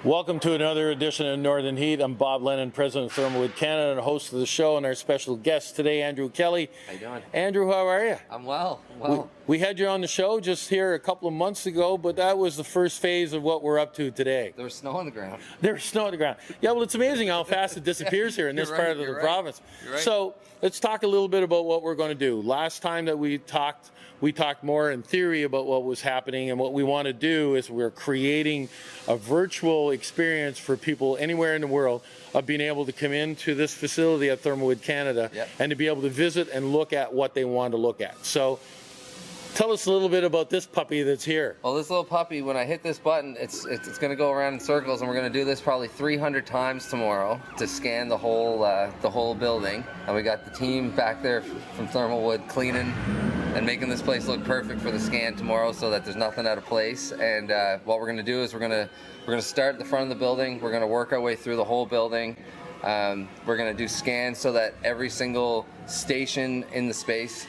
Welcome to another edition of Northern Heat. I'm Bob Lennon, President of Thermalwood Canada and host of the show, and our special guest today, Andrew Kelly. How you doing? Andrew, how are you? I'm well. We had you on the show just here a couple of months ago, but that was the first phase of what we're up to today. There was snow on the ground. There's snow on the ground. Yeah, well, it's amazing how fast it disappears here in this part of the province. Right. So let's talk a little bit about what we're going to do. Last time that we talked more in theory about what was happening, and what we want to do is we're creating a virtual experience for people anywhere in the world of being able to come into this facility at Thermalwood Canada and to be able to visit and look at what they want to look at. So tell us a little bit about this puppy that's here. Well, this little puppy, when I hit this button, it's going to go around in circles, and we're going to do this probably 300 times tomorrow to scan the whole building. And we got the team back there from Thermalwood cleaning and making this place look perfect for the scan tomorrow, so that there's nothing out of place. And what we're going to do is we're going to start at the front of the building. We're going to work our way through the whole building. We're going to do scans so that every single station in the space,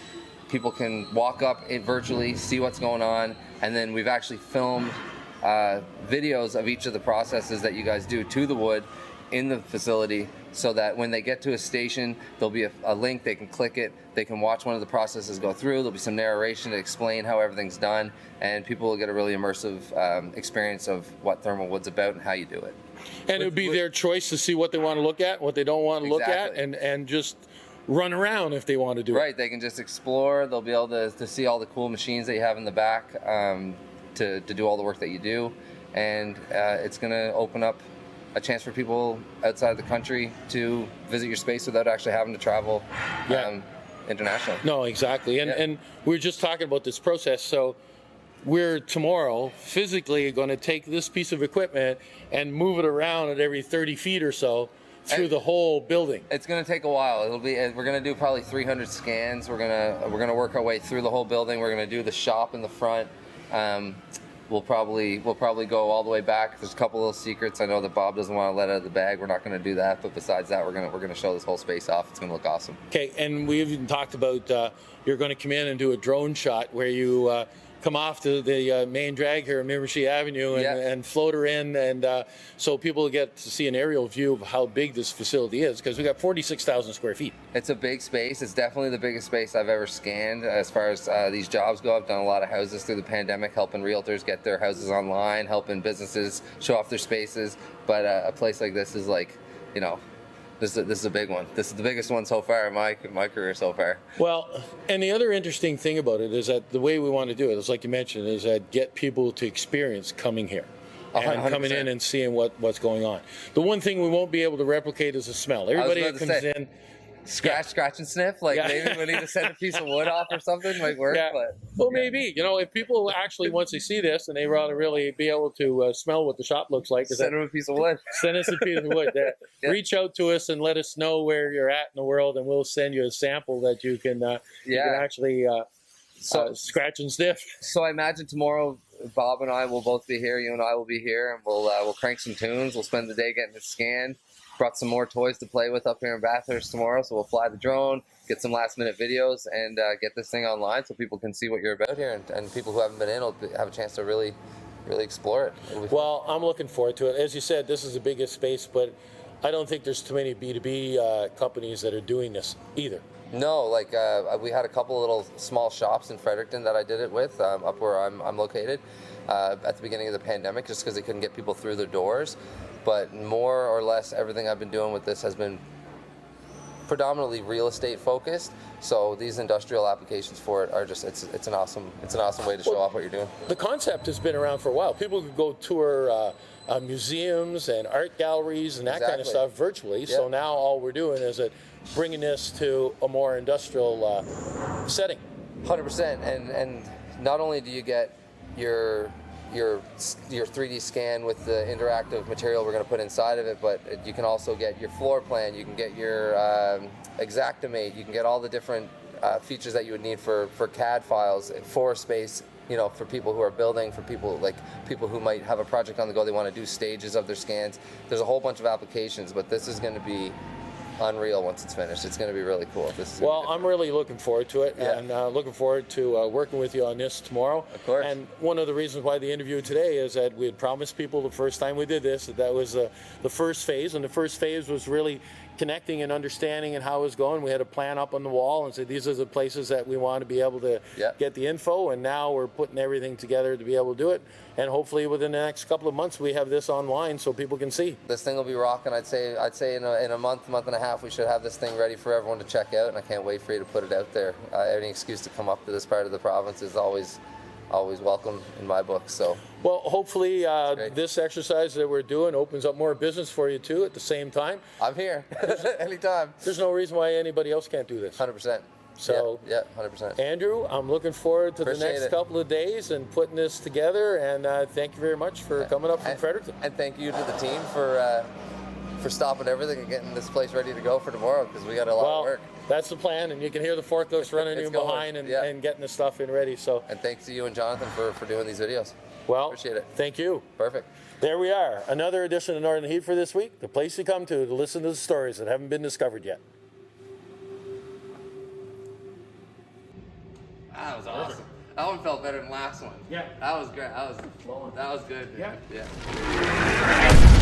people can walk up it virtually, see what's going on, and then we've actually filmed videos of each of the processes that you guys do to the wood in the facility, so that when they get to a station, there'll be a link, they can click it, they can watch one of the processes go through, there'll be some narration to explain how everything's done, and people will get a really immersive experience of what Thermalwood's about and how you do it. And it would be their choice to see what they want to look at, what they don't want to look at, and just run around if they want to do it. Right, they can just explore, they'll be able to see all the cool machines that you have in the back to do all the work that you do, and it's going to open up a chance for people outside of the country to visit your space without actually having to travel internationally. No, exactly. And we were just talking about this process. So we're tomorrow physically going to take this piece of equipment and move it around at every 30 feet or so through the whole building. It's going to take a while. We're going to do probably 300 scans. We're going to work our way through the whole building. We're going to do the shop in the front. We'll probably go all the way back. There's a couple little secrets I know that Bob doesn't want to let out of the bag. We're not going to do that, but besides that, we're going to show this whole space off. It's going to look awesome. Okay, and we even talked about you're going to come in and do a drone shot where you come off to the main drag here on Miramichi Avenue and float her in, and so people get to see an aerial view of how big this facility is, because we got 46,000 square feet. It's a big space. It's definitely the biggest space I've ever scanned as far as these jobs go. I've done a lot of houses through the pandemic, helping realtors get their houses online, helping businesses show off their spaces, but a place like this is like, you know, This is a big one. This is the biggest one so far in my career so far. Well, and the other interesting thing about it is that the way we want to do it is, like you mentioned, is that get people to experience coming here and 100%. Coming in and seeing what's going on. The one thing we won't be able to replicate is the smell. Everybody that comes in, scratch and sniff. Like maybe we need to send a piece of wood off or something. Might work. But maybe, you know, if people actually, once they see this and they want to really be able to smell what the shop looks like, send them a piece of wood. Send us a piece of wood. Reach out to us and let us know where you're at in the world, and we'll send you a sample that you can actually scratch and sniff. So I imagine tomorrow Bob and I will both be here. You and I will be here, and we'll crank some tunes. We'll spend the day getting it scanned. Brought some more toys to play with up here in Bathurst tomorrow, so we'll fly the drone, get some last-minute videos, and get this thing online so people can see what you're about here, and people who haven't been in will have a chance to really explore it. Well, I'm looking forward to it. As you said, this is the biggest space, but I don't think there's too many B2B companies that are doing this either. No, like we had a couple little small shops in Fredericton that I did it with, up where I'm located, at the beginning of the pandemic, just because they couldn't get people through their doors. But more or less everything I've been doing with this has been predominantly real estate focused. So these industrial applications for it are just it's an awesome way to show off what you're doing. The concept has been around for a while. People could go tour museums and art galleries and that kind of stuff virtually. Yep. So now all we're doing is bringing this to a more industrial setting. 100%. And not only do you get your 3D scan with the interactive material we're going to put inside of it, but you can also get your floor plan, you can get your Xactimate, you can get all the different features that you would need for CAD files, for space, you know, for people who are building, for people who might have a project on the go, they want to do stages of their scans. There's a whole bunch of applications, but this is going to be unreal once it's finished. It's going to be really cool. Well, I'm really looking forward to it, Yeah. and looking forward to working with you on this tomorrow. Of course. And one of the reasons why the interview today is that we had promised people the first time we did this that was the first phase, and the first phase was really connecting and understanding and how it was going. We had a plan up on the wall and said these are the places that we want to be able to get the info, and now we're putting everything together to be able to do it. And hopefully within the next couple of months we have this online so people can see. This thing will be rocking. I'd say in a month and a half we should have this thing ready for everyone to check out, and I can't wait for you to put it out there. Any excuse to come up to this part of the province is always welcome in my book. So well, hopefully this exercise that we're doing opens up more business for you too at the same time. I'm here anytime. There's no reason why anybody else can't do this. 100%. So yeah, 100%. Andrew, I'm looking forward to the next couple of days and putting this together, and thank you very much for coming up from Fredericton. And thank you to the team for stopping everything and getting this place ready to go for tomorrow, because we got a lot of work. That's the plan, and you can hear the forklifts running in behind and getting the stuff in ready. So, and thanks to you and Jonathan for doing these videos. Well, appreciate it. Thank you. Perfect. There we are. Another edition of Northern Heat for this week, the place to come to listen to the stories that haven't been discovered yet. That was awesome. That one felt better than the last one. Yeah. That was great. That was good. Yeah. Yeah.